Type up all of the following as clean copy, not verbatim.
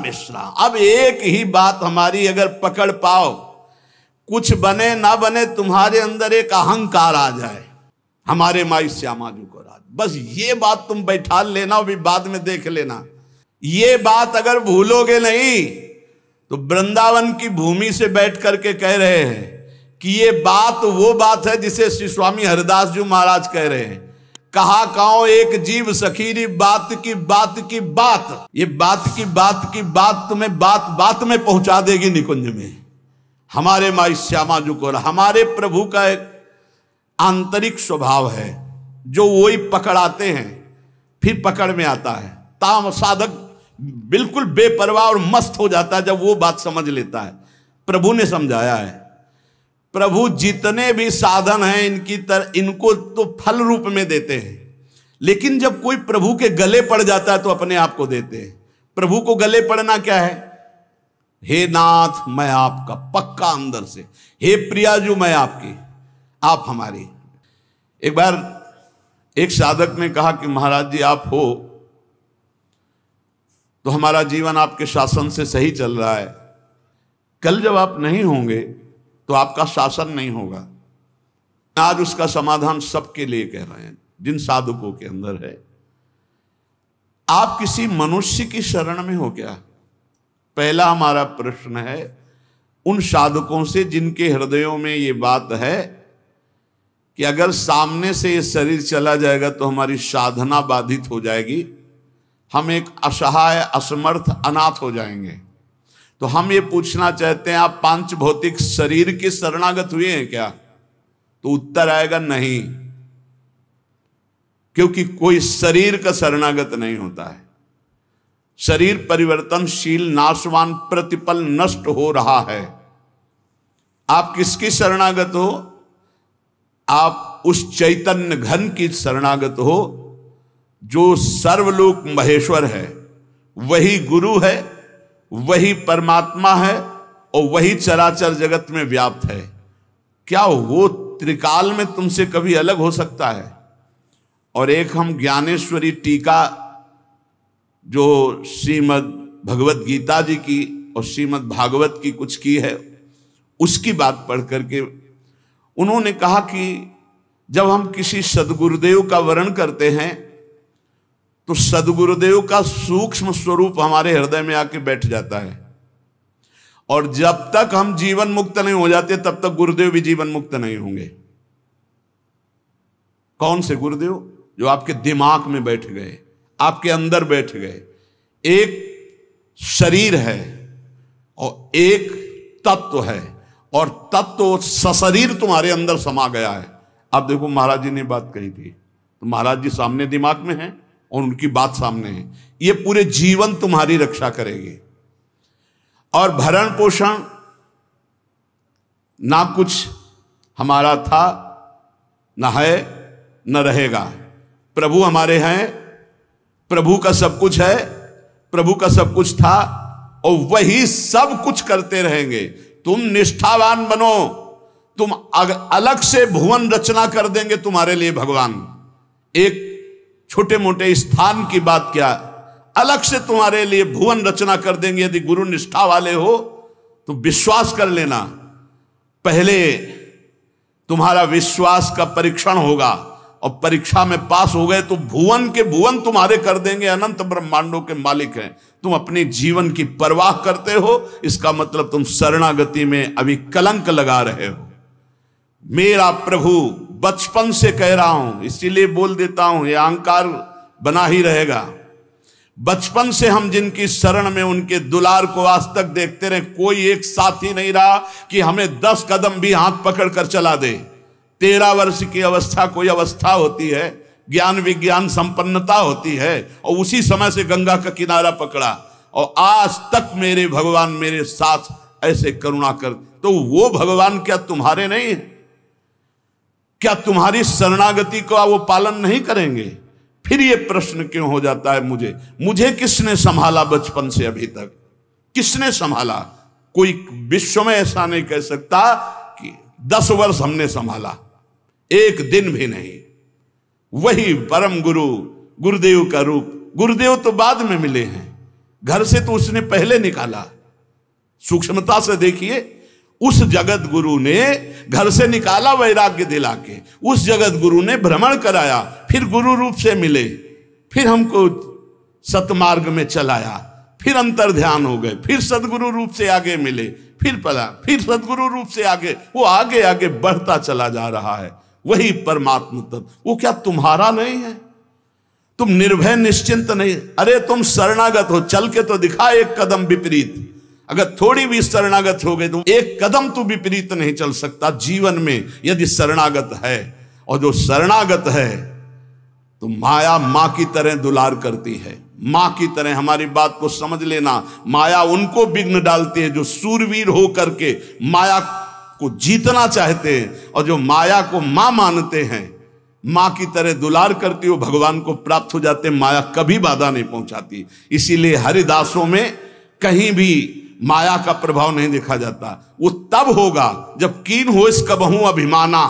विश्राम। अब एक ही बात हमारी अगर पकड़ पाओ, कुछ बने ना बने, तुम्हारे अंदर एक अहंकार आ जाए, हमारे माई श्यामा जी को राज, बस ये बात तुम बैठा लेना, भी बाद में देख लेना। ये बात अगर भूलोगे नहीं तो वृंदावन की भूमि से बैठ करके कह रहे हैं कि ये बात वो बात है जिसे श्री स्वामी हरिदास जी महाराज कह रहे हैं, कहा काओ एक जीव सखीरी बात की बात की बात। ये बात की बात की बात तुम्हें बात बात में पहुंचा देगी निकुंज में। हमारे माई श्यामा जी को, हमारे प्रभु का एक आंतरिक स्वभाव है जो वही पकड़ाते हैं, फिर पकड़ में आता है। ताम साधक बिल्कुल बेपरवाह और मस्त हो जाता है जब वो बात समझ लेता है। प्रभु ने समझाया है, प्रभु जितने भी साधन हैं इनको तो फल रूप में देते हैं, लेकिन जब कोई प्रभु के गले पड़ जाता है तो अपने आप को देते हैं। प्रभु को गले पड़ना क्या है? हे नाथ मैं आपका, पक्का अंदर से, हे प्रियाजू मैं आपकी, आप हमारी। एक बार एक साधक ने कहा कि महाराज जी आप हो तो हमारा जीवन आपके शासन से सही चल रहा है, कल जब आप नहीं होंगे तो आपका शासन नहीं होगा। आज उसका समाधान सबके लिए कह रहे हैं जिन साधकों के अंदर है। आप किसी मनुष्य की शरण में हो क्या? पहला हमारा प्रश्न है उन साधकों से जिनके हृदयों में ये बात है कि अगर सामने से ये शरीर चला जाएगा तो हमारी साधना बाधित हो जाएगी, हम एक असहाय असमर्थ अनाथ हो जाएंगे। तो हम ये पूछना चाहते हैं आप पांच भौतिक शरीर के शरणागत हुए हैं क्या? तो उत्तर आएगा नहीं, क्योंकि कोई शरीर का शरणागत नहीं होता है। शरीर परिवर्तनशील, नाशवान, प्रतिपल नष्ट हो रहा है। आप किसकी शरणागत हो? आप उस चैतन्य घन की शरणागत हो जो सर्वलोक महेश्वर है, वही गुरु है, वही परमात्मा है और वही चराचर जगत में व्याप्त है। क्या वो त्रिकाल में तुमसे कभी अलग हो सकता है? और एक हम ज्ञानेश्वरी टीका जो श्रीमद् भगवत गीता जी की और श्रीमद् भागवत की कुछ की है, उसकी बात पढ़ करके उन्होंने कहा कि जब हम किसी सदगुरुदेव का वर्ण करते हैं तो सदगुरुदेव का सूक्ष्म स्वरूप हमारे हृदय में आके बैठ जाता है, और जब तक हम जीवन मुक्त नहीं हो जाते तब तक गुरुदेव भी जीवन मुक्त नहीं होंगे। कौन से गुरुदेव? जो आपके दिमाग में बैठ गए, आपके अंदर बैठ गए। एक शरीर है और एक तत्व है, और तत्व सशरीर तुम्हारे अंदर समा गया है। अब देखो महाराज जी ने बात कही थी, तो महाराज जी सामने दिमाग में है और उनकी बात सामने है। ये पूरे जीवन तुम्हारी रक्षा करेगी। और भरण पोषण ना कुछ हमारा था, ना है, न रहेगा। प्रभु हमारे हैं, प्रभु का सब कुछ है, प्रभु का सब कुछ था और वही सब कुछ करते रहेंगे। तुम निष्ठावान बनो, तुम अलग से भुवन रचना कर देंगे तुम्हारे लिए भगवान। एक छोटे मोटे स्थान की बात क्या, अलग से तुम्हारे लिए भुवन रचना कर देंगे। यदि गुरु निष्ठा वाले हो तो विश्वास कर लेना, पहले तुम्हारा विश्वास का परीक्षण होगा और परीक्षा में पास हो गए तो भुवन के भुवन तुम्हारे कर देंगे। अनंत ब्रह्मांडों के मालिक हैं। तुम अपने जीवन की परवाह करते हो, इसका मतलब तुम शरणागति में अभी कलंक लगा रहे हो। मेरा प्रभु बचपन से कह रहा हूं, इसीलिए बोल देता हूं, यह अहंकार बना ही रहेगा। बचपन से हम जिनकी शरण में उनके दुलार को आज तक देखते रहे, कोई एक साथी नहीं रहा कि हमें 10 कदम भी हाथ पकड़ कर चला दे। 13 वर्ष की अवस्था कोई अवस्था होती है, ज्ञान विज्ञान संपन्नता होती है, और उसी समय से गंगा का किनारा पकड़ा और आज तक मेरे भगवान मेरे साथ ऐसे करुणा कर। तो वो भगवान क्या तुम्हारे नहीं है? क्या तुम्हारी शरणागति का वो पालन नहीं करेंगे? फिर ये प्रश्न क्यों हो जाता है मुझे किसने संभाला बचपन से अभी तक? किसने संभाला? कोई विश्व में ऐसा नहीं कह सकता कि 10 वर्ष हमने संभाला, एक दिन भी नहीं। वही परम गुरु गुरुदेव का रूप। गुरुदेव तो बाद में मिले हैं, घर से तो उसने पहले निकाला। सूक्ष्मता से देखिए, उस जगत गुरु ने घर से निकाला वैराग्य दिला के, उस जगत गुरु ने भ्रमण कराया, फिर गुरु रूप से मिले, फिर हमको सतमार्ग में चलाया, फिर अंतर ध्यान हो गए, फिर सदगुरु रूप से आगे मिले, फिर पला, फिर सदगुरु रूप से आगे, वो आगे आगे बढ़ता चला जा रहा है। वही परमात्मा तत्व, वो क्या तुम्हारा नहीं है? तुम निर्भय निश्चिंत नहीं? अरे तुम शरणागत हो, चल के तो दिखा एक कदम विपरीत। अगर थोड़ी भी शरणागत हो गए तो एक कदम तो विपरीत नहीं चल सकता जीवन में, यदि शरणागत है। और जो शरणागत है तो माया मां की तरह दुलार करती है, मां की तरह। हमारी बात को समझ लेना, माया उनको विघ्न डालती है जो सूरवीर हो करके माया को जीतना चाहते हैं, और जो माया को मां मानते हैं, मां की तरह दुलार करती हो, भगवान को प्राप्त हो जाते हैं। माया कभी बाधा नहीं पहुंचाती। इसीलिए हरिदासों में कहीं भी माया का प्रभाव नहीं देखा जाता। वो तब होगा जब कीन हो इस कबहू अभिमाना,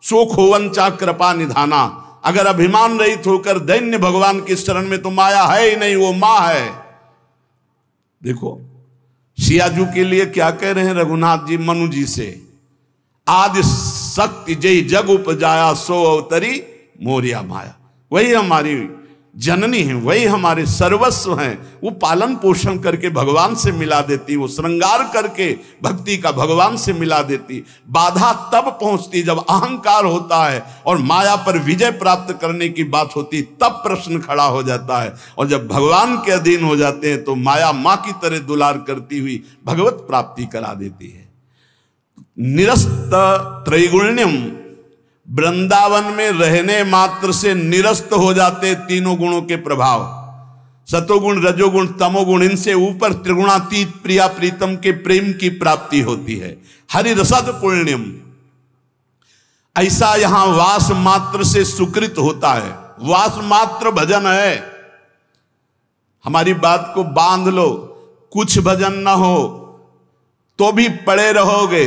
शोक होवन चा कृपा निधाना। अगर अभिमान रहित होकर दैन्य भगवान की शरण में, तो माया है ही नहीं, वो मां है। देखो सियाजू के लिए क्या कह रहे हैं रघुनाथ जी मनु जी से, आदि शक्ति जय जग उपजाया सो अवतरी मोरिया माया। वही हमारी जननी है, वही हमारे सर्वस्व हैं। वो पालन पोषण करके भगवान से मिला देती, वो श्रृंगार करके भक्ति का भगवान से मिला देती। बाधा तब पहुंचती जब अहंकार होता है और माया पर विजय प्राप्त करने की बात होती, तब प्रश्न खड़ा हो जाता है। और जब भगवान के अधीन हो जाते हैं तो माया मां की तरह दुलार करती हुई भगवत प्राप्ति करा देती है। निरस्त त्रैगुण्यम, वृंदावन में रहने मात्र से निरस्त हो जाते तीनों गुणों के प्रभाव, सतोगुण रजोगुण तमोगुण। इनसे ऊपर त्रिगुणातीत प्रिया प्रीतम के प्रेम की प्राप्ति होती है। हरि रसद पुण्यम, ऐसा यहां वास मात्र से सुकृत होता है। वास मात्र भजन है। हमारी बात को बांध लो, कुछ भजन ना हो तो भी पड़े रहोगे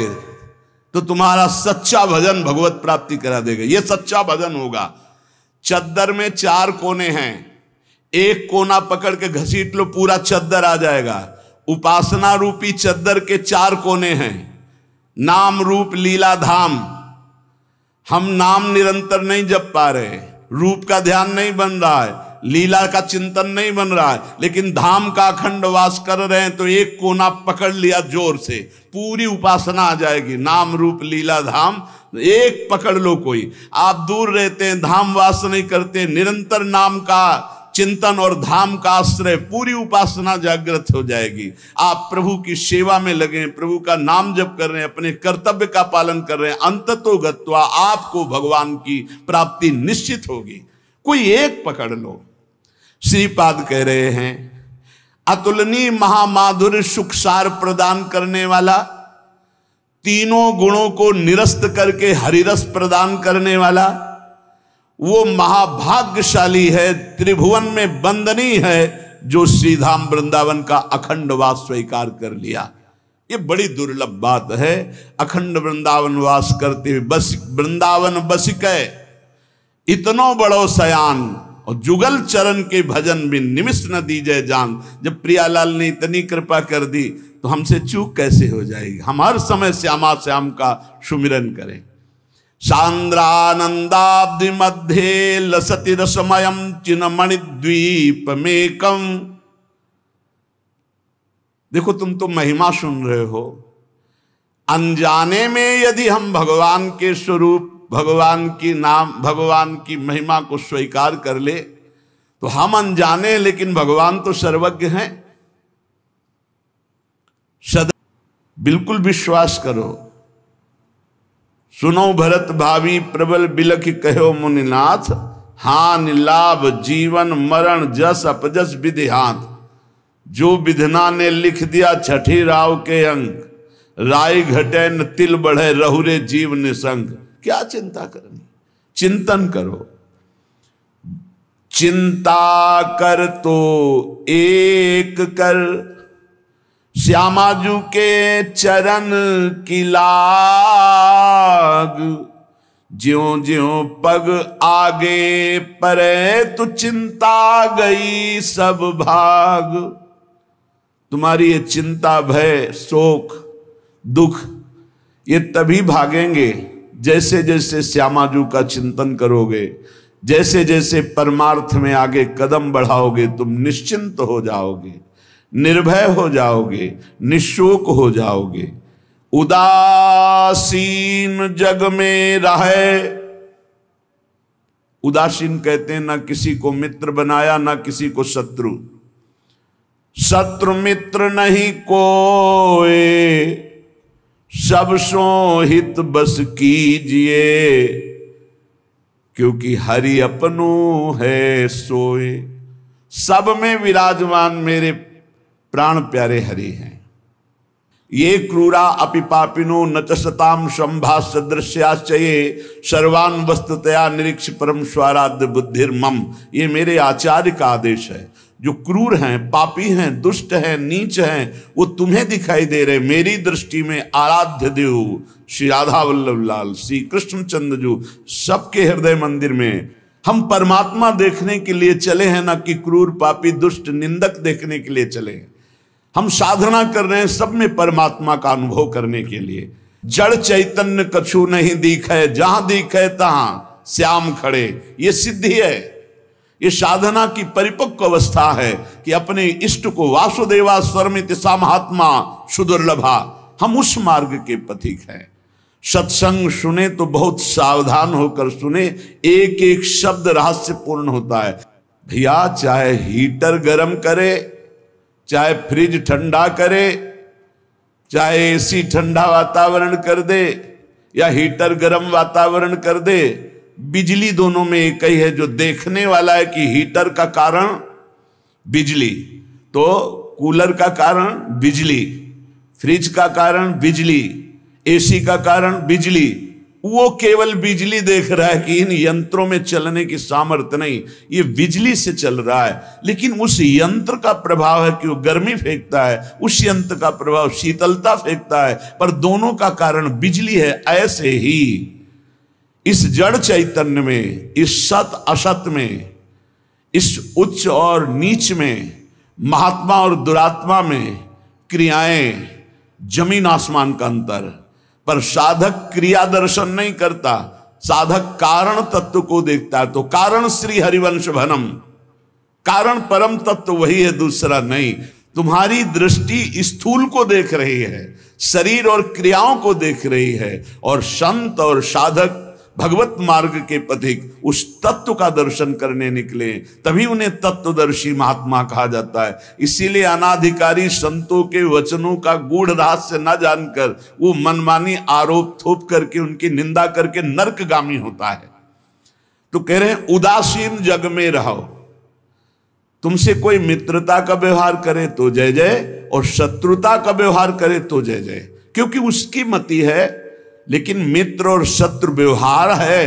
तो तुम्हारा सच्चा भजन भगवत प्राप्ति करा देगा। यह सच्चा भजन होगा। चद्दर में 4 कोने हैं, एक कोना पकड़ के घसीट लो, पूरा चद्दर आ जाएगा। उपासना रूपी चद्दर के 4 कोने हैं, नाम रूप लीला धाम। हम नाम निरंतर नहीं जप पा रहे, रूप का ध्यान नहीं बन रहा है, लीला का चिंतन नहीं बन रहा है, लेकिन धाम का अखंड वास कर रहे हैं, तो एक कोना पकड़ लिया जोर से, पूरी उपासना आ जाएगी। नाम रूप लीला धाम एक पकड़ लो। कोई आप दूर रहते हैं, धाम वास नहीं करते, निरंतर नाम का चिंतन और धाम का आश्रय, पूरी उपासना जागृत हो जाएगी। आप प्रभु की सेवा में लगे, प्रभु का नाम जप कर रहे हैं, अपने कर्तव्य का पालन कर रहे हैं, अंततो गत्वा आपको भगवान की प्राप्ति निश्चित होगी। कोई एक पकड़ लो। श्रीपाद कह रहे हैं, अतुलनीय महामाधुर्य सुखसार प्रदान करने वाला, तीनों गुणों को निरस्त करके हरिरस प्रदान करने वाला, वो महाभाग्यशाली है, त्रिभुवन में वंदनीय है, जो श्रीधाम वृंदावन का अखंड वास स्वीकार कर लिया। ये बड़ी दुर्लभ बात है। अखंड वृंदावन वास करते हुए बस वृंदावन बसिकै इतनो बड़ो सयान, और जुगल चरण के भजन भी निमिष न दीजय जान। जब प्रियालाल ने इतनी कृपा कर दी तो हमसे चूक कैसे हो जाएगी। हम हर समय श्यामा श्याम का सुमिरन करें। सांद्रानंदाब्धि मध्य लसति रसमयम चिन्मणि द्वीप मेकम। देखो तुम तो महिमा सुन रहे हो, अनजाने में यदि हम भगवान के स्वरूप, भगवान की नाम, भगवान की महिमा को स्वीकार कर ले तो हम अनजाने, लेकिन भगवान तो सर्वज्ञ हैं। सदा बिल्कुल विश्वास करो। सुनो भरत भावी प्रबल बिलख कहो मुनिनाथ, हानि लाभ जीवन मरण जस अपजस विधिहात। जो विधना ने लिख दिया छठी राव के अंक, राय घटे न तिल बढ़े रहुरे जीव निसंग। क्या चिंता करनी, चिंतन करो। चिंता कर तो एक कर, श्यामाजू के चरण की लाग। ज्यों ज्यों पग आगे परे तो चिंता गई सब भाग। तुम्हारी ये चिंता, भय, शोक, दुख ये तभी भागेंगे जैसे जैसे श्यामाजू का चिंतन करोगे, जैसे जैसे परमार्थ में आगे कदम बढ़ाओगे, तुम निश्चिंत हो जाओगे, निर्भय हो जाओगे, निशोक हो जाओगे। उदासीन जग में रहे, उदासीन कहते हैं ना किसी को मित्र बनाया ना किसी को शत्रु, शत्रु मित्र नहीं कोई, सब सो हित बस कीजिए, क्योंकि हरि अपनो है सोए। सब में विराजमान मेरे प्राण प्यारे हरि हैं। ये क्रूरा अपि पापिनो न च सताम संभाष्य दृश्याश्चये सर्वान् वस्तुतया निरीक्ष परम स्वाराध्य बुद्धिर्मम। ये मेरे आचार्य का आदेश है। जो क्रूर हैं, पापी हैं, दुष्ट हैं, नीच हैं, वो तुम्हें दिखाई दे रहे, मेरी दृष्टि में आराध्य देव श्री राधा वल्लभ लाल, श्री कृष्णचंद्र जी सबके हृदय मंदिर में हम परमात्मा देखने के लिए चले हैं, ना कि क्रूर, पापी, दुष्ट, निंदक देखने के लिए चले हैं। हम साधना कर रहे हैं सब में परमात्मा का अनुभव करने के लिए। जड़ चैतन्य कछु नहीं दिखे, जहां दिखे तहां श्याम खड़े, ये सिद्धि है। ये साधना की परिपक्व अवस्था है कि अपने इष्ट को वासुदेवा स्वरमिति सा महात्मा सुदुर्लभा, हम उस मार्ग के पथिक हैं। सत्संग सुने तो बहुत सावधान होकर सुने, एक एक शब्द रहस्यपूर्ण होता है। भैया चाहे हीटर गर्म करे, चाहे फ्रिज ठंडा करे, चाहे एसी ठंडा वातावरण कर दे या हीटर गर्म वातावरण कर दे, बिजली दोनों में एक ही है। जो देखने वाला है कि हीटर का कारण बिजली, तो कूलर का कारण बिजली, फ्रिज का कारण बिजली, एसी का कारण बिजली, वो केवल बिजली देख रहा है कि इन यंत्रों में चलने की सामर्थ्य नहीं, ये बिजली से चल रहा है। लेकिन उस यंत्र का प्रभाव है कि वो गर्मी फेंकता है, उस यंत्र का प्रभाव शीतलता फेंकता है, पर दोनों का कारण बिजली है। ऐसे ही इस जड़ चैतन्य में, इस सत असत में, इस उच्च और नीच में, महात्मा और दुरात्मा में क्रियाएं जमीन आसमान का अंतर। पर साधक क्रिया दर्शन नहीं करता, साधक कारण तत्व को देखता है। तो कारण श्री हरिवंश भनम, कारण परम तत्व वही है, दूसरा नहीं। तुम्हारी दृष्टि स्थूल को देख रही है, शरीर और क्रियाओं को देख रही है, और संत और साधक भगवत मार्ग के पथिक उस तत्व का दर्शन करने निकले, तभी उन्हें तत्वदर्शी महात्मा कहा जाता है। इसीलिए अनाधिकारी संतों के वचनों का गूढ़ रहस्य न जानकर वो मनमानी आरोप थोप करके उनकी निंदा करके नरकगामी होता है। तो कह रहे हैं उदासीन जग में रहो। तुमसे कोई मित्रता का व्यवहार करे तो जय जय, और शत्रुता का व्यवहार करे तो जय जय, क्योंकि उसकी मति है। लेकिन मित्र और शत्रु व्यवहार है,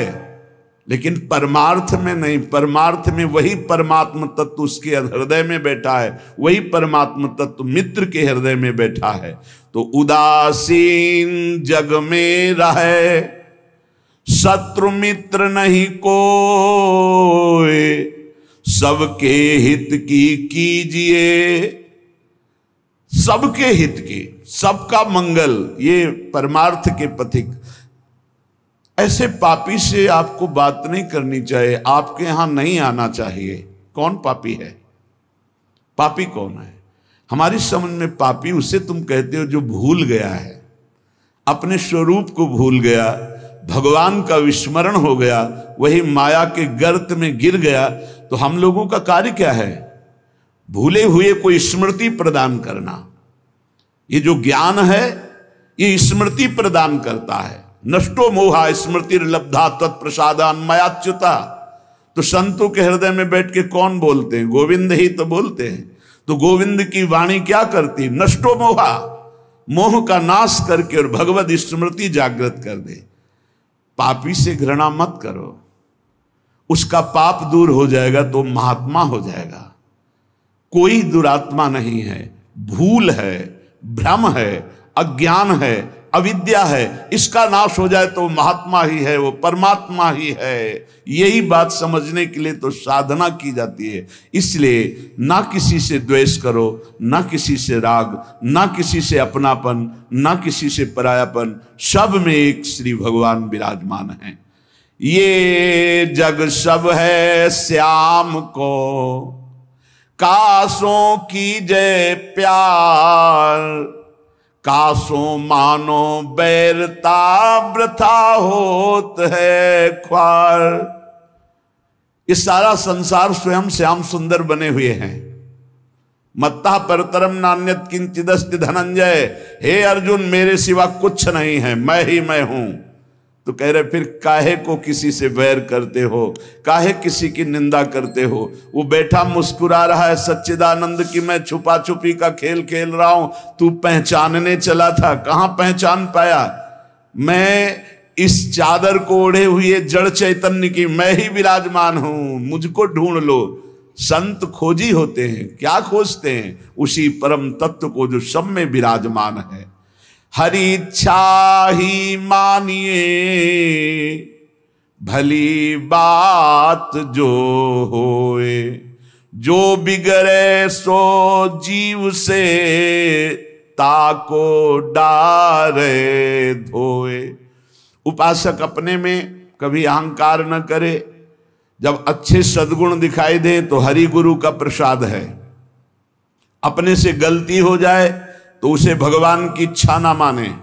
लेकिन परमार्थ में नहीं। परमार्थ में वही परमात्म तत्व उसके हृदय में बैठा है, वही परमात्म तत्व मित्र के हृदय में बैठा है। तो उदासीन जग में रहे, शत्रु मित्र नहीं कोई, सबके हित की कीजिए। सबके हित की, सबका मंगल, ये परमार्थ के पथिक। ऐसे पापी से आपको बात नहीं करनी चाहिए, आपके यहां नहीं आना चाहिए। कौन पापी है? पापी कौन है? हमारी समझ में पापी उसे तुम कहते हो जो भूल गया है, अपने स्वरूप को भूल गया, भगवान का विस्मरण हो गया, वही माया के गर्त में गिर गया। तो हम लोगों का कार्य क्या है? भूले हुए को स्मृति प्रदान करना। ये जो ज्ञान है ये स्मृति प्रदान करता है। नष्टो मोहा स्मृतिर्लब्धा तत्प्रसादान मयाच्युता। तो संतों के हृदय में बैठ के कौन बोलते हैं? गोविंद ही तो बोलते हैं। तो गोविंद की वाणी क्या करती? नष्टो मोहा, मोह का नाश करके और भगवत स्मृति जागृत कर दे। पापी से घृणा मत करो, उसका पाप दूर हो जाएगा तो महात्मा हो जाएगा। कोई दुरात्मा नहीं है, भूल है, भ्रम है, अज्ञान है, अविद्या है, इसका नाश हो जाए तो महात्मा ही है, वो परमात्मा ही है। यही बात समझने के लिए तो साधना की जाती है। इसलिए ना किसी से द्वेष करो, ना किसी से राग, ना किसी से अपनापन, ना किसी से परायापन, सब में एक श्री भगवान विराजमान हैं। ये जग सब है श्याम को, कासों की जय प्यार, कासों मानो बैरता वृथा होत है ख्वार। ये सारा संसार स्वयं श्याम सुंदर बने हुए हैं। मत्ता परतरम नान्यत किंचिदस्ति धनंजय, हे अर्जुन मेरे सिवा कुछ नहीं है, मैं ही मैं हूं। तो कह रहे फिर काहे को किसी से वैर करते हो, काहे किसी की निंदा करते हो। वो बैठा मुस्कुरा रहा है सच्चिदानंद की मैं छुपा छुपी का खेल खेल रहा हूं, तू पहचानने चला था, कहां पहचान पाया। मैं इस चादर को ओढ़े हुए जड़ चैतन्य की मैं ही विराजमान हूं, मुझको ढूंढ लो। संत खोजी होते हैं, क्या खोजते हैं? उसी परम तत्व को जो सब में विराजमान है। हरि इच्छा ही मानिए भली बात जो होए, जो बिगड़े सो जीव से ताको डारे धोए। उपासक अपने में कभी अहंकार न करे। जब अच्छे सद्गुण दिखाई दे तो हरि गुरु का प्रसाद है। अपने से गलती हो जाए तो उसे भगवान की इच्छा ना माने,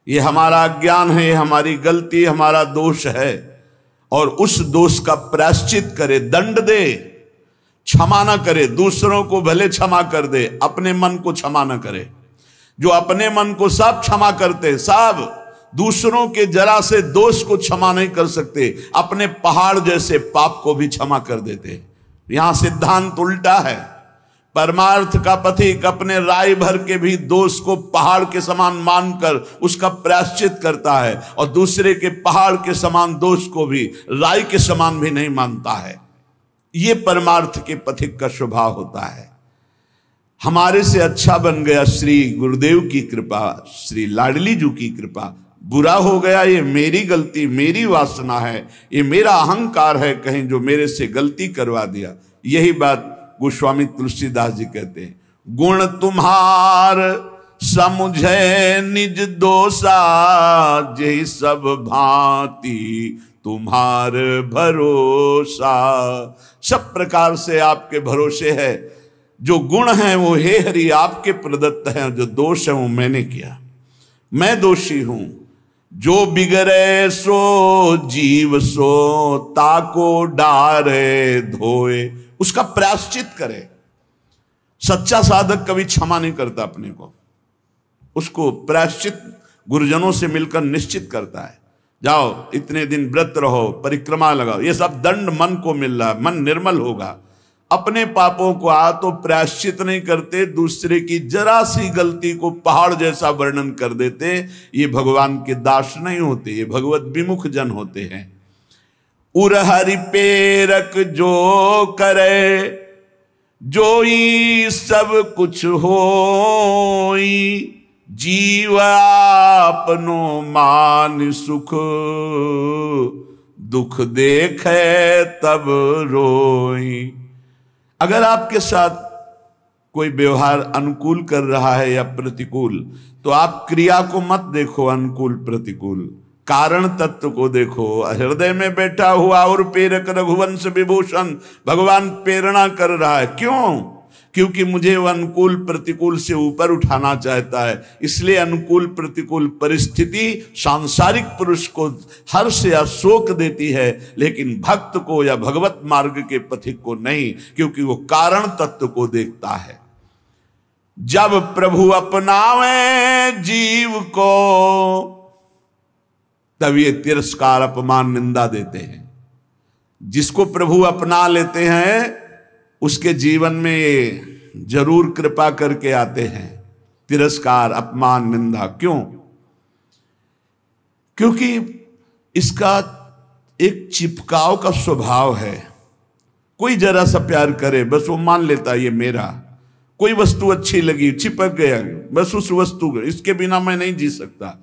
ये हमारा अज्ञान है, हमारी गलती, हमारा दोष है, और उस दोष का प्रायश्चित करे, दंड दे, क्षमा ना करे। दूसरों को भले क्षमा कर दे, अपने मन को क्षमा ना करे। जो अपने मन को सब क्षमा करते, सब दूसरों के जरा से दोष को क्षमा नहीं कर सकते, अपने पहाड़ जैसे पाप को भी क्षमा कर देते। यहां सिद्धांत उल्टा है। परमार्थ का पथिक अपने राय भर के भी दोष को पहाड़ के समान मानकर उसका प्रायश्चित करता है, और दूसरे के पहाड़ के समान दोष को भी राय के समान भी नहीं मानता है। ये परमार्थ के पथिक का स्वभाव होता है। हमारे से अच्छा बन गया श्री गुरुदेव की कृपा, श्री लाडली जी की कृपा। बुरा हो गया ये मेरी गलती, मेरी वासना है, ये मेरा अहंकार है कहीं जो मेरे से गलती करवा दिया। यही बात गोस्वामी तुलसीदास जी कहते हैं। गुण तुम्हार समुझे निज दोषा, जय सब भांति तुम्हार भरोसा। सब प्रकार से आपके भरोसे है। जो गुण हैं वो हे हरि आपके प्रदत्त हैं, जो दोष है वो मैंने किया, मैं दोषी हूं। जो बिगड़े सो जीव सो ताको डारे धोए, उसका प्रायश्चित करे। सच्चा साधक कभी क्षमा नहीं करता अपने को, उसको प्रायश्चित गुरुजनों से मिलकर निश्चित करता है। जाओ इतने दिन व्रत रहो, परिक्रमा लगाओ, ये सब दंड मन को मिल रहा है, मन निर्मल होगा। अपने पापों को तो प्रायश्चित नहीं करते, दूसरे की जरा सी गलती को पहाड़ जैसा वर्णन कर देते। ये भगवान के दास नहीं होते, ये भगवत विमुख जन होते हैं। उरहरि पेरक जो करे, जोई सब कुछ होई, जीव आपनो मान सुख, दुख देखे तब रोई। अगर आपके साथ कोई व्यवहार अनुकूल कर रहा है या प्रतिकूल, तो आप क्रिया को मत देखो अनुकूल प्रतिकूल, कारण तत्व को देखो। हृदय में बैठा हुआ और प्रेरक रघुवंश विभूषण भगवान प्रेरणा कर रहा है। क्यों? क्योंकि मुझे वो अनुकूल प्रतिकूल से ऊपर उठाना चाहता है। इसलिए अनुकूल प्रतिकूल परिस्थिति सांसारिक पुरुष को हर्ष या शोक देती है, लेकिन भक्त को या भगवत मार्ग के पथिक को नहीं, क्योंकि वो कारण तत्व को देखता है। जब प्रभु अपनावे जीव को, तब ये तिरस्कार अपमान निंदा देते हैं। जिसको प्रभु अपना लेते हैं उसके जीवन में ये जरूर कृपा करके आते हैं, तिरस्कार अपमान निंदा। क्यों? क्योंकि इसका एक चिपकाव का स्वभाव है। कोई जरा सा प्यार करे बस वो मान लेता ये मेरा। कोई वस्तु अच्छी लगी, चिपक गया, बस उस वस्तु, इसके बिना मैं नहीं जी सकता।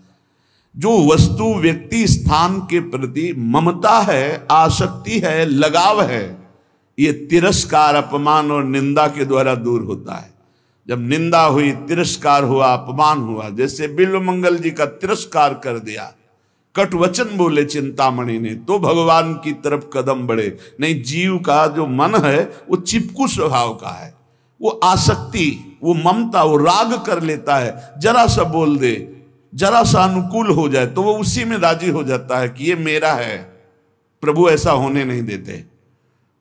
जो वस्तु व्यक्ति स्थान के प्रति ममता है, आसक्ति है, लगाव है, ये तिरस्कार, अपमान और निंदा के द्वारा दूर होता है। जब निंदा हुई, तिरस्कार हुआ, अपमान हुआ, जैसे बिल्वमंगल जी का तिरस्कार कर दिया, कट वचन बोले चिंतामणि ने, तो भगवान की तरफ कदम बढ़े। नहीं, जीव का जो मन है वो चिपकू स्वभाव का है, वो आसक्ति, वो ममता, वो राग कर लेता है। जरा सा बोल दे, जरा सा अनुकूल हो जाए तो वो उसी में राजी हो जाता है कि ये मेरा है। प्रभु ऐसा होने नहीं देते,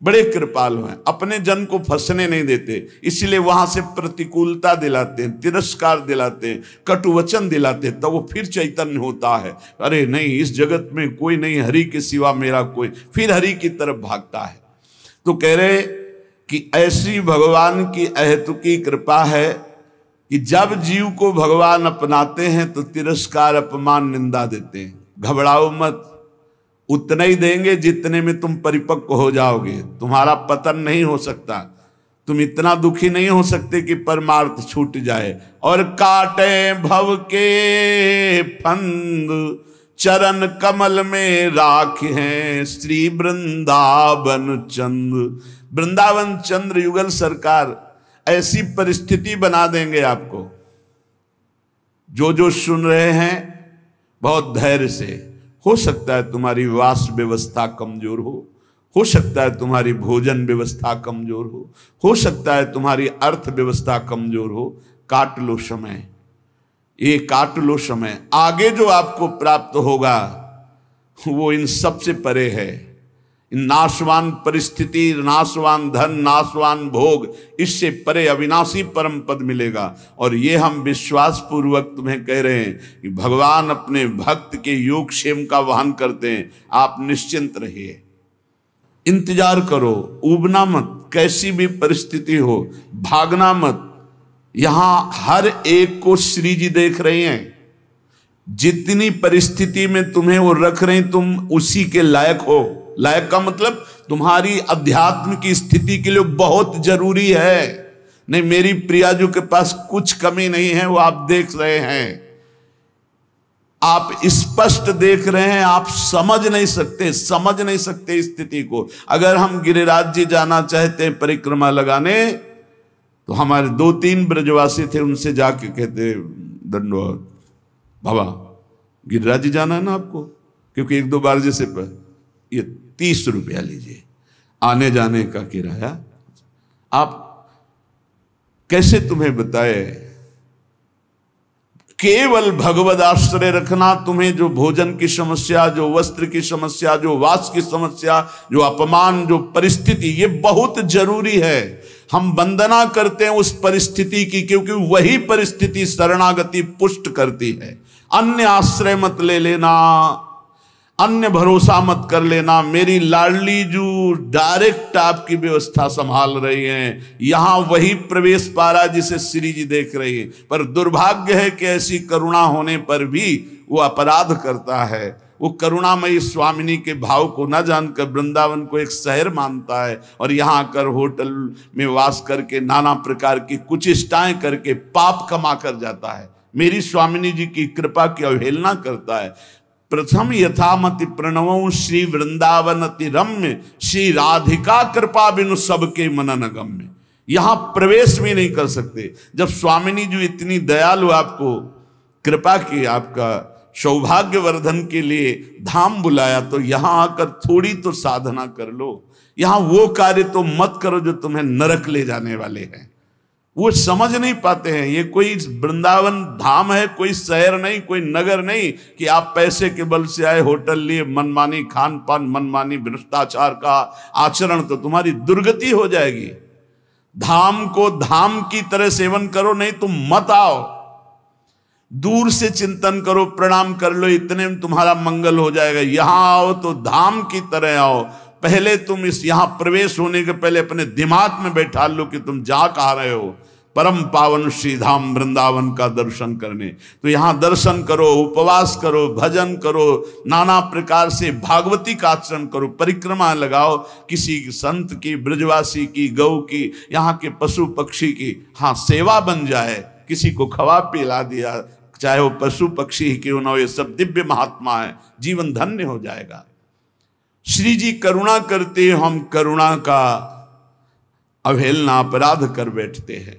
बड़े कृपालु हैं, अपने जन को फंसने नहीं देते, इसलिए वहां से प्रतिकूलता दिलाते हैं, तिरस्कार दिलाते हैं, कटुवचन दिलाते हैं, तो वो फिर चैतन्य होता है। अरे नहीं, इस जगत में कोई नहीं, हरि के सिवा मेरा कोई, फिर हरि की तरफ भागता है। तो कह रहे कि ऐसी भगवान की अहेतुकी कृपा है कि जब जीव को भगवान अपनाते हैं तो तिरस्कार, अपमान, निंदा देते हैं। घबराओ मत, उतना ही देंगे जितने में तुम परिपक्व हो जाओगे। तुम्हारा पतन नहीं हो सकता, तुम इतना दुखी नहीं हो सकते कि परमार्थ छूट जाए। और काटे भव के फंद, चरण कमल में राख हैं श्री वृंदावन चंद्र। वृंदावन चंद्र युगल सरकार ऐसी परिस्थिति बना देंगे आपको। जो जो सुन रहे हैं बहुत धैर्य से, हो सकता है तुम्हारी वास व्यवस्था कमजोर हो सकता है तुम्हारी भोजन व्यवस्था कमजोर हो सकता है तुम्हारी अर्थ व्यवस्था कमजोर हो। काट लो समय, ये काट लो समय। आगे जो आपको प्राप्त होगा वो इन सबसे परे है। नाशवान परिस्थिति, नाशवान धन, नाशवान भोग, इससे परे अविनाशी परम पद मिलेगा। और ये हम विश्वास पूर्वक तुम्हें कह रहे हैं कि भगवान अपने भक्त के योग क्षेम का वहन करते हैं। आप निश्चिंत रहिए, इंतजार करो, ऊबना मत, कैसी भी परिस्थिति हो भागना मत। यहां हर एक को श्री जी देख रहे हैं। जितनी परिस्थिति में तुम्हें वो रख रहे हैं, तुम उसी के लायक हो। लायक का मतलब तुम्हारी अध्यात्म की स्थिति के लिए बहुत जरूरी है। नहीं, मेरी प्रियाजू के पास कुछ कमी नहीं है, वो आप देख रहे हैं, आप स्पष्ट देख रहे हैं, आप समझ नहीं सकते स्थिति को। अगर हम गिरिराज जी जाना चाहते हैं परिक्रमा लगाने, तो हमारे 2-3 ब्रजवासी थे, उनसे जाके कहते दंडवत बाबा गिरिराज जी जाना है ना आपको, क्योंकि 1-2 बार जैसे पर ये 30 रुपया लीजिए आने जाने का किराया। आप कैसे तुम्हें बताए, केवल भगवद आश्रय रखना। तुम्हें जो भोजन की समस्या, जो वस्त्र की समस्या, जो वास की समस्या, जो अपमान, जो परिस्थिति, ये बहुत जरूरी है। हम वंदना करते हैं उस परिस्थिति की, क्योंकि वही परिस्थिति शरणागति पुष्ट करती है। अन्य आश्रय मत ले लेना, अन्य भरोसा मत कर लेना। मेरी लाडली जो डायरेक्ट आपकी व्यवस्था संभाल रही हैं, यहां वही प्रवेश पा रहा जिसे श्री जी देख रही है। पर दुर्भाग्य है कि ऐसी करुणा होने पर भी वो अपराध करता है। वो करुणामयी स्वामिनी के भाव को न जानकर वृंदावन को एक शहर मानता है, और यहाँ आकर होटल में वास करके नाना प्रकार की कुचेष्टाएं करके पाप कमा कर जाता है। मेरी स्वामिनी जी की कृपा की अवहेलना करता है। प्रथम यथामति प्रणवों श्री वृंदावन अति रम्य, श्री राधिका कृपा बिनु सबके मनन गम्य। यहां प्रवेश भी नहीं कर सकते। जब स्वामिनी जी इतनी दयालु आपको कृपा की, आपका सौभाग्य वर्धन के लिए धाम बुलाया, तो यहां आकर थोड़ी तो साधना कर लो। यहां वो कार्य तो मत करो जो तुम्हें नरक ले जाने वाले हैं। वो समझ नहीं पाते हैं। ये कोई वृंदावन धाम है, कोई शहर नहीं, कोई नगर नहीं कि आप पैसे के बल से आए, होटल लिए, मनमानी खान पान, मनमानी भ्रष्टाचार का आचरण, तो तुम्हारी दुर्गति हो जाएगी। धाम को धाम की तरह सेवन करो, नहीं तुम मत आओ। दूर से चिंतन करो, प्रणाम कर लो, इतने में तुम्हारा मंगल हो जाएगा। यहां आओ तो धाम की तरह आओ। पहले तुम इस यहां प्रवेश होने के पहले अपने दिमाग में बैठा लो कि तुम जा कहाँ रहे हो। परम पावन श्री धाम वृंदावन का दर्शन करने। तो यहां दर्शन करो, उपवास करो, भजन करो, नाना प्रकार से भागवती का आचरण करो, परिक्रमा लगाओ, किसी संत की, ब्रजवासी की, गौ की, यहाँ के पशु पक्षी की हाँ सेवा बन जाए। किसी को खवा पिला दिया, चाहे वो पशु पक्षी ही क्यों ना हो, ये सब दिव्य महात्मा है, जीवन धन्य हो जाएगा। श्री जी करुणा करते, हम करुणा का अवहेलना अपराध कर बैठते हैं।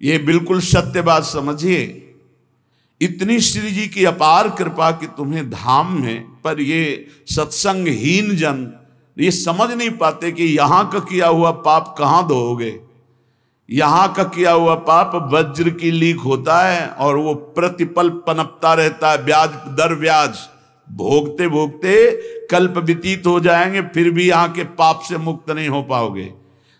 ये बिल्कुल सत्य बात समझिए। इतनी श्री जी की अपार कृपा कि तुम्हें धाम में, पर ये सत्संगहीन जन ये समझ नहीं पाते कि यहां का किया हुआ पाप कहां धोओगे। यहां का किया हुआ पाप वज्र की लीक होता है और वो प्रतिपल पनपता रहता है, ब्याज दर ब्याज, भोगते भोगते कल्प व्यतीत हो जाएंगे, फिर भी यहां के पाप से मुक्त नहीं हो पाओगे।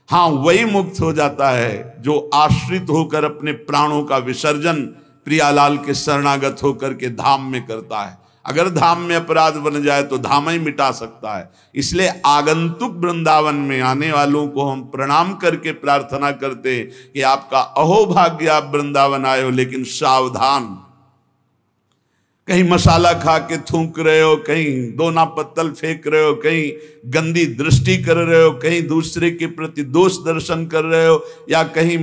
हाँ, वही मुक्त हो जाता है जो आश्रित होकर अपने प्राणों का विसर्जन प्रियालाल के शरणागत होकर के धाम में करता है। अगर धाम में अपराध बन जाए तो धाम ही मिटा सकता है। इसलिए आगंतुक वृंदावन में आने वालों को हम प्रणाम करके प्रार्थना करते हैं कि आपका अहोभाग्य, आप वृंदावन आए हो, लेकिन सावधान, कहीं मसाला खा के थूक रहे हो, कहीं दोना पत्तल फेंक रहे हो, कहीं गंदी दृष्टि कर रहे हो, कहीं दूसरे के प्रति दोष दर्शन कर रहे हो, या कहीं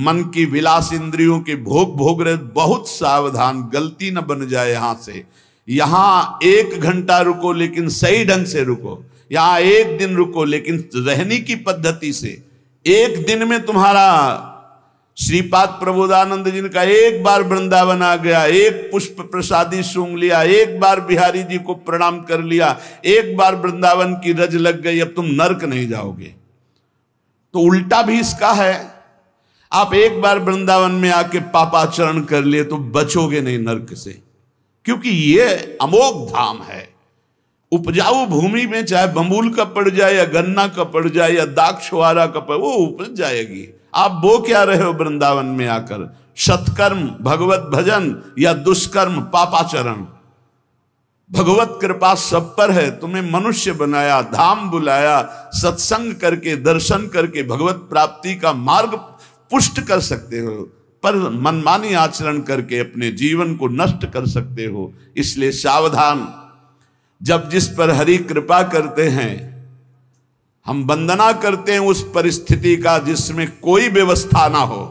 मन की विलास इंद्रियों के भोग रहे हो। बहुत सावधान, गलती न बन जाए। यहां से यहां 1 घंटा रुको लेकिन सही ढंग से रुको, यहां 1 दिन रुको लेकिन रहने की पद्धति से। 1 दिन में तुम्हारा श्रीपाद प्रबोधानंद जी का 1 बार वृंदावन आ गया, 1 पुष्प प्रसादी सूंघ लिया, 1 बार बिहारी जी को प्रणाम कर लिया, 1 बार वृंदावन की रज लग गई, अब तुम नरक नहीं जाओगे। तो उल्टा भी इसका है, आप 1 बार वृंदावन में आके पापाचरण कर लिए तो बचोगे नहीं नरक से, क्योंकि ये अमोघ धाम है। उपजाऊ भूमि में चाहे बंबूल का पड़ जाए या गन्ना का पड़ जाए या दाक्षवारा का पड़, वो उपज जाएगी। आप बो क्या रहे हो वृंदावन में आकर? सत्कर्म भगवत भजन या दुष्कर्म पापाचरण। भगवत कृपा सब पर है, तुम्हें मनुष्य बनाया, धाम बुलाया, सत्संग करके दर्शन करके भगवत प्राप्ति का मार्ग पुष्ट कर सकते हो, पर मनमानी आचरण करके अपने जीवन को नष्ट कर सकते हो। इसलिए सावधान। जब जिस पर हरि कृपा करते हैं, हम वंदना करते हैं उस परिस्थिति का जिसमें कोई व्यवस्था ना हो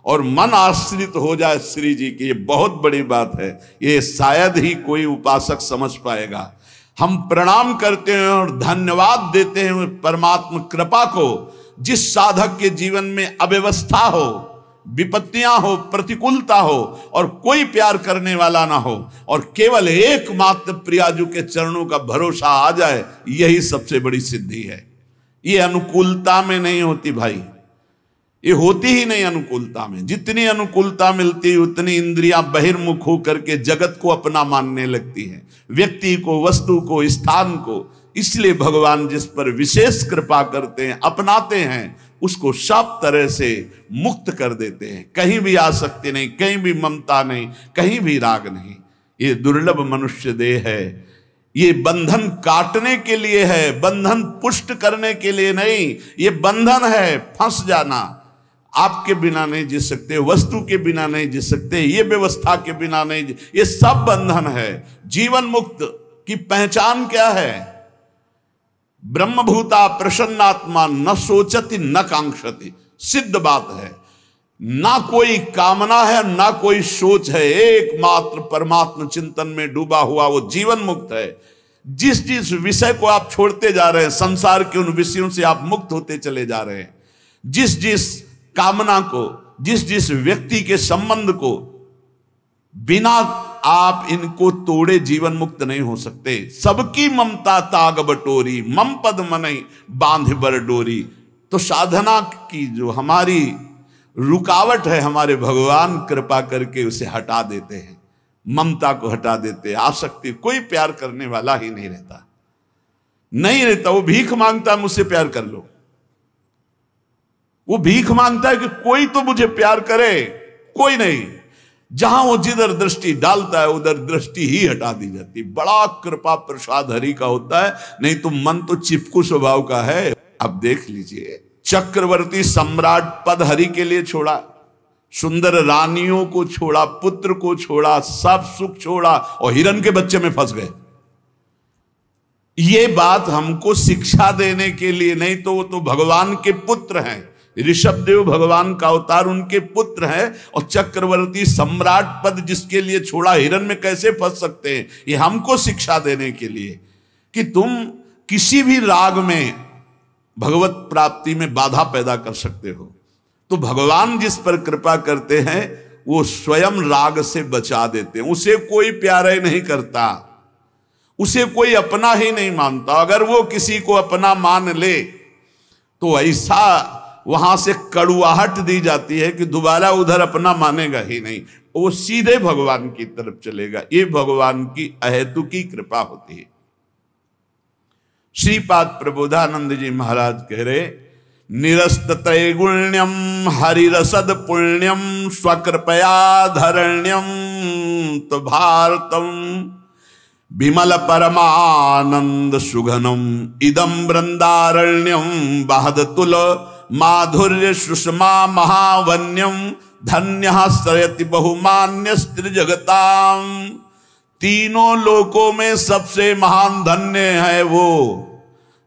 और मन आश्रित हो जाए श्री जी की। ये बहुत बड़ी बात है, ये शायद ही कोई उपासक समझ पाएगा। हम प्रणाम करते हैं और धन्यवाद देते हैं परमात्मा कृपा को। जिस साधक के जीवन में अव्यवस्था हो, विपत्तियां हो, प्रतिकूलता हो और कोई प्यार करने वाला ना हो और केवल एकमात्र प्रियाजू के चरणों का भरोसा आ जाए, यही सबसे बड़ी सिद्धि है। ये अनुकूलता में नहीं होती भाई, ये होती ही नहीं अनुकूलता में। जितनी अनुकूलता मिलती उतनी इंद्रियां बहिर्मुख होकर के जगत को अपना मानने लगती हैं, व्यक्ति को, वस्तु को, स्थान को। इसलिए भगवान जिस पर विशेष कृपा करते हैं, अपनाते हैं, उसको सब तरह से मुक्त कर देते हैं। कहीं भी आसक्ति नहीं, कहीं भी ममता नहीं, कहीं भी राग नहीं। ये दुर्लभ मनुष्य देह है। ये बंधन काटने के लिए है, बंधन पुष्ट करने के लिए नहीं। ये बंधन है फंस जाना। आपके बिना नहीं जी सकते, वस्तु के बिना नहीं जी सकते, ये व्यवस्था के बिना नहीं, ये सब बंधन है। जीवन मुक्त की पहचान क्या है? ब्रह्मभूता प्रसन्नात्मा न सोचति न कांक्षति। सिद्ध बात है। ना कोई कामना है, ना कोई सोच है, एकमात्र परमात्मा चिंतन में डूबा हुआ वो जीवन मुक्त है। जिस जिस विषय को आप छोड़ते जा रहे हैं, संसार के उन विषयों से आप मुक्त होते चले जा रहे हैं। जिस जिस कामना को, जिस जिस व्यक्ति के संबंध को बिना आप इनको तोड़े जीवन मुक्त नहीं हो सकते। सबकी ममता ताग बटोरी, मम पद मनई बांध बर डोरी। तो साधना की जो हमारी रुकावट है, हमारे भगवान कृपा करके उसे हटा देते हैं, ममता को हटा देते हैं। आसक्ति, कोई प्यार करने वाला ही नहीं रहता, नहीं रहता। वो भीख मांगता है, मुझसे प्यार कर लो। वो भीख मांगता है कि कोई तो मुझे प्यार करे, कोई नहीं। जहां वो जिधर दृष्टि डालता है उधर दृष्टि ही हटा दी जाती। बड़ा कृपा प्रसाद हरि का होता है, नहीं तो मन तो चिपकू स्वभाव का है। अब देख लीजिए, चक्रवर्ती सम्राट पद हरि के लिए छोड़ा, सुंदर रानियों को छोड़ा, पुत्र को छोड़ा, सब सुख छोड़ा और हिरण के बच्चे में फंस गए। ये बात हमको शिक्षा देने के लिए नहीं, तो वो तो भगवान के पुत्र हैं। ऋषभदेव भगवान का अवतार, उनके पुत्र हैं, और चक्रवर्ती सम्राट पद जिसके लिए छोड़ा, हिरण्य में कैसे फंस सकते हैं? ये हमको शिक्षा देने के लिए कि तुम किसी भी राग में भगवत प्राप्ति में बाधा पैदा कर सकते हो। तो भगवान जिस पर कृपा करते हैं वो स्वयं राग से बचा देते हैं। उसे कोई प्यारा ही नहीं करता, उसे कोई अपना ही नहीं मानता। अगर वो किसी को अपना मान ले तो ऐसा वहां से कड़ुआहट दी जाती है कि दोबारा उधर अपना मानेगा ही नहीं, वो सीधे भगवान की तरफ चलेगा। ये भगवान की अहेतुकी कृपा होती है। श्रीपाद प्रबोधानंद जी महाराज कह रहे, निरस्त त्रैगुण्यम हरिरसद पुण्यम स्वकृपया धरण्यम तो भारतम विमल परमानंद सुघनम इदम वृंदारण्यम बहदतुल माधुर्य सुषमा महावन्यम धन्य सरयति बहुमान्य स्त्री जगताम। तीनों लोकों में सबसे महान धन्य है वो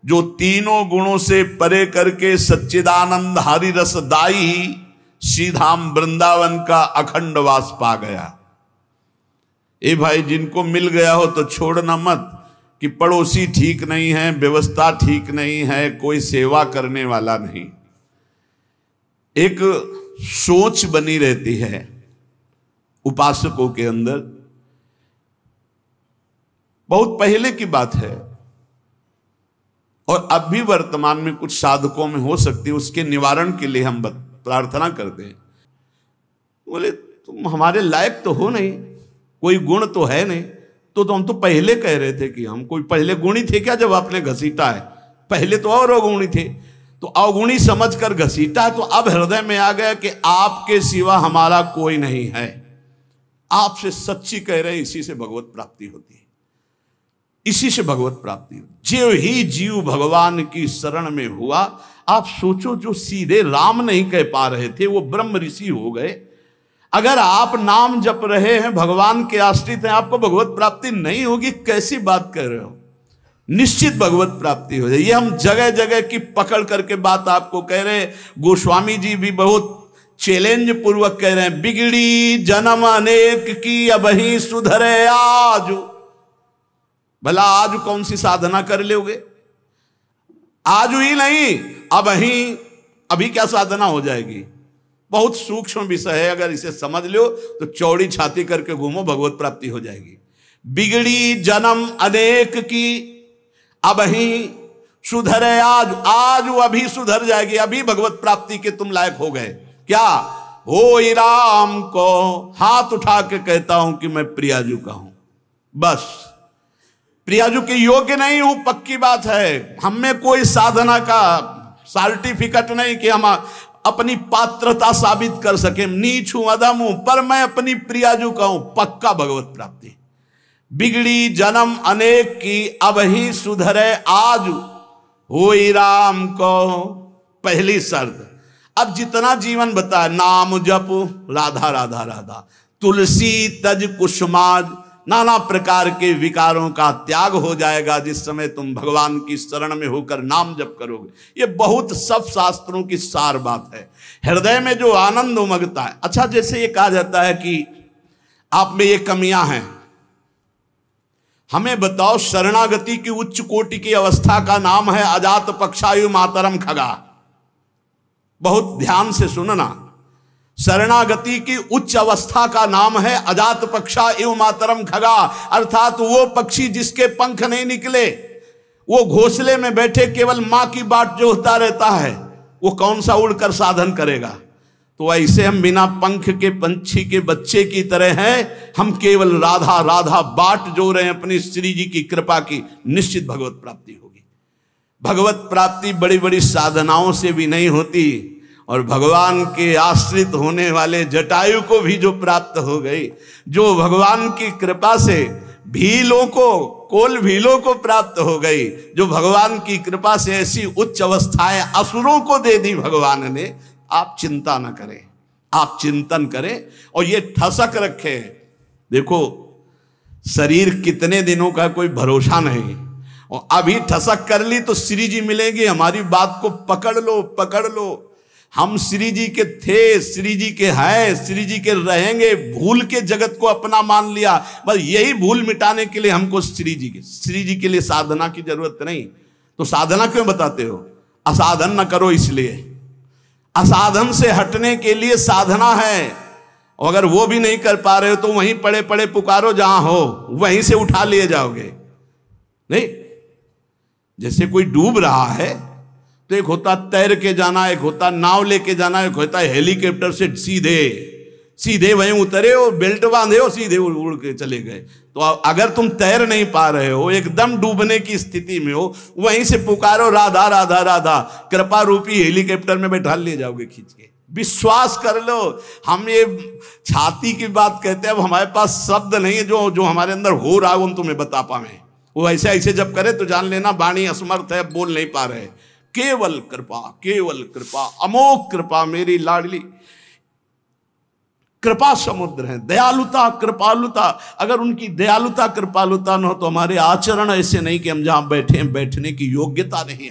जो तीनों गुणों से परे करके सच्चिदानंद हरि रसदाई श्रीधाम वृंदावन का अखंड वास पा गया। ए भाई, जिनको मिल गया हो तो छोड़ना मत कि पड़ोसी ठीक नहीं है, व्यवस्था ठीक नहीं है, कोई सेवा करने वाला नहीं। एक सोच बनी रहती है उपासकों के अंदर। बहुत पहले की बात है और अब भी वर्तमान में कुछ साधकों में हो सकती है, उसके निवारण के लिए हम प्रार्थना करते हैं। बोले तुम हमारे लायक तो हो नहीं, कोई गुण तो है नहीं, तो हम तो पहले कह रहे थे कि हम कोई पहले गुणी थे क्या जब आपने घसीटा है? पहले तो और अवगुणी थे, तो अवगुणी समझकर घसीटा है, तो अब हृदय में आ गया कि आपके सिवा हमारा कोई नहीं है। आपसे सच्ची कह रहे, इसी से भगवत प्राप्ति होती है, इसी से भगवत प्राप्ति होती। जो ही जीव भगवान की शरण में हुआ, आप सोचो, जो सीधे राम नहीं कह पा रहे थे वो ब्रह्म ऋषि हो गए। अगर आप नाम जप रहे हैं, भगवान के आश्रित हैं, आपको भगवत प्राप्ति नहीं होगी, कैसी बात कर रहे हो? निश्चित भगवत प्राप्ति हो जाए। ये हम जगह जगह की पकड़ करके बात आपको कह रहे हैं। गोस्वामी जी भी बहुत चैलेंज पूर्वक कह रहे हैं, बिगड़ी जन्म अनेक की अब ही सुधरे आज। भला आज कौन सी साधना कर लोगे? आज ही नहीं, अब ही, अभी क्या साधना हो जाएगी? बहुत सूक्ष्म विषय है, अगर इसे समझ लो तो चौड़ी छाती करके घूमो, भगवत प्राप्ति हो जाएगी। बिगड़ी जन्म अनेक की अब ही सुधरे आज, आज वो अभी सुधर जाएगी, अभी भगवत प्राप्ति के तुम लायक हो गए। क्या हो राम को हाथ उठा के कहता हूं कि मैं प्रियाजू का हूं, बस प्रियाजू के योग्य नहीं हूं, पक्की बात है। हम में कोई साधना का सर्टिफिकेट नहीं कि हम अपनी पात्रता साबित कर सके, नीच हूं, अधम हूं, पर मैं अपनी प्रियाजू का हूं, पक्का भगवत प्राप्ति। बिगड़ी जन्म अनेक की अब ही सुधरे आज, होई राम को पहली शर्त। अब जितना जीवन बताया, नाम जप, राधा राधा राधा, तुलसी तज कुसुमाज, नाना प्रकार के विकारों का त्याग हो जाएगा जिस समय तुम भगवान की शरण में होकर नाम जप करोगे। ये बहुत सब शास्त्रों की सार बात है। हृदय में जो आनंद उमगता है। अच्छा, जैसे ये कहा जाता है कि आप में ये कमियां हैं, हमें बताओ, शरणागति की उच्च कोटि की अवस्था का नाम है अजात पक्षायु मातरम खगा। बहुत ध्यान से सुनना, शरणागति की उच्च अवस्था का नाम है अजात पक्षा एवं मातरम खगा, अर्थात वो पक्षी जिसके पंख नहीं निकले, वो घोंसले में बैठे केवल मां की बाट जोहता रहता है, वो कौन सा उड़कर साधन करेगा? तो ऐसे हम बिना पंख के पंछी के बच्चे की तरह हैं, हम केवल राधा राधा बाट जो रहे हैं अपनी श्री जी की कृपा की, निश्चित भगवत प्राप्ति होगी। भगवत प्राप्ति बड़ी बड़ी साधनाओं से भी नहीं होती, और भगवान के आश्रित होने वाले जटायु को भी जो प्राप्त हो गई, जो भगवान की कृपा से भीलों को, कोल भीलों को प्राप्त हो गई, जो भगवान की कृपा से ऐसी उच्च अवस्थाएं असुरों को दे दी भगवान ने, आप चिंता न करें, आप चिंतन करें और ये ठसक रखें। देखो, शरीर कितने दिनों का कोई भरोसा नहीं, और अभी ठसक कर ली तो श्री जी मिलेंगे, हमारी बात को पकड़ लो, पकड़ लो। हम श्री जी के थे, श्री जी के हैं, श्री जी के रहेंगे, भूल के जगत को अपना मान लिया। बस यही भूल मिटाने के लिए हमको श्री जी के लिए साधना की जरूरत नहीं। तो साधना क्यों बताते हो? असाधन न करो इसलिए। असाधन से हटने के लिए साधना है। अगर वो भी नहीं कर पा रहे हो तो वहीं पड़े पड़े पुकारो, जहां हो वहीं से उठा लिए जाओगे। नहीं, जैसे कोई डूब रहा है तो एक होता तैर के जाना, एक होता नाव लेके जाना, एक होता हेलीकॉप्टर से सीधे वहीं उतरे और बेल्ट बांधे और सीधे उड़ के चले गए। तो अगर तुम तैर नहीं पा रहे हो, एकदम डूबने की स्थिति में हो, वहीं से पुकारो राधा राधा राधा, कृपा रूपी हेलीकॉप्टर में बैठा ले जाओगे खींच के। विश्वास कर लो। हम ये छाती की बात कहते हैं, अब हमारे पास शब्द नहीं है जो हमारे अंदर हो रहा है वो हम तुम्हें बता पाए। वो ऐसे ऐसे जब करे तो जान लेना वाणी असमर्थ है, बोल नहीं पा रहे। केवल कृपा, अमोघ कृपा, मेरी लाडली कृपा समुद्र है। दयालुता, कृपालुता, अगर उनकी दयालुता कृपालुता न हो तो हमारे आचरण ऐसे नहीं कि हम जहां बैठे हैं बैठने की योग्यता नहीं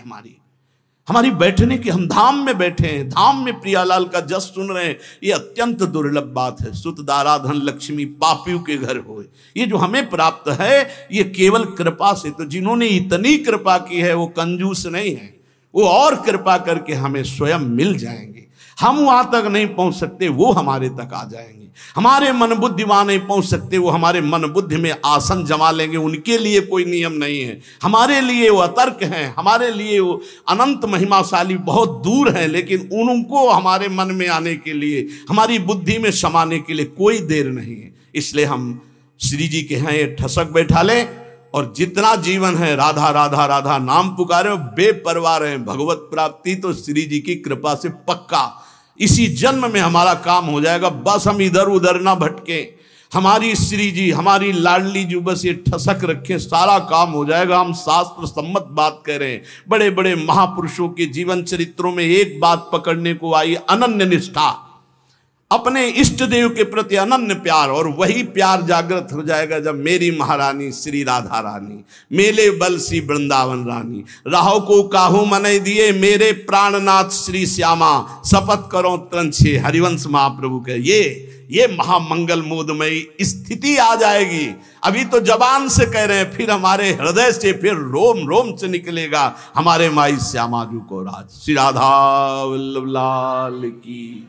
हमारी बैठने की, हम धाम में बैठे हैं, धाम में प्रियालाल का जस सुन रहे हैं। ये अत्यंत दुर्लभ बात है। सुत दाराधन लक्ष्मी पापियों के घर होए, ये जो हमें प्राप्त है ये केवल कृपा से। तो जिन्होंने इतनी कृपा की है वो कंजूस नहीं है, वो और कृपा करके हमें स्वयं मिल जाएंगे। हम वहां तक नहीं पहुंच सकते, वो हमारे तक आ जाएंगे। हमारे मन बुद्धि वहां नहीं पहुंच सकते, वो हमारे मन बुद्धि में आसन जमा लेंगे। उनके लिए कोई नियम नहीं है, हमारे लिए वो अतर्क हैं, हमारे लिए वो अनंत महिमाशाली बहुत दूर हैं। लेकिन उनको हमारे मन में आने के लिए, हमारी बुद्धि में समाने के लिए कोई देर नहीं है। इसलिए हम श्री जी के हैं ये ठसक बैठा लें और जितना जीवन है राधा राधा राधा नाम पुकारे, बेपरवाह रहे। भगवत प्राप्ति तो श्री जी की कृपा से पक्का इसी जन्म में हमारा काम हो जाएगा। बस हम इधर उधर ना भटके, हमारी श्री जी, हमारी लाडली जी बस ये ठसक रखें, सारा काम हो जाएगा। हम शास्त्र सम्मत बात कह रहे हैं। बड़े बड़े महापुरुषों के जीवन चरित्रों में एक बात पकड़ने को आई, अनन्य निष्ठा, अपने इष्ट देव के प्रति अनन्य प्यार। और वही प्यार जागृत हो जाएगा जब मेरी महारानी श्री राधा रानी, मेले बल सी वृंदावन रानी, राहो को काहू मने दिए मेरे प्राणनाथ श्री श्यामा, शपथ करो त्रंछे हरिवंश महाप्रभु के। ये महामंगल मोदमयी स्थिति आ जाएगी। अभी तो जबान से कह रहे हैं, फिर हमारे हृदय से, फिर रोम रोम से निकलेगा हमारे माई श्यामा जी को राज। श्री राधा वल्लभ लाल की।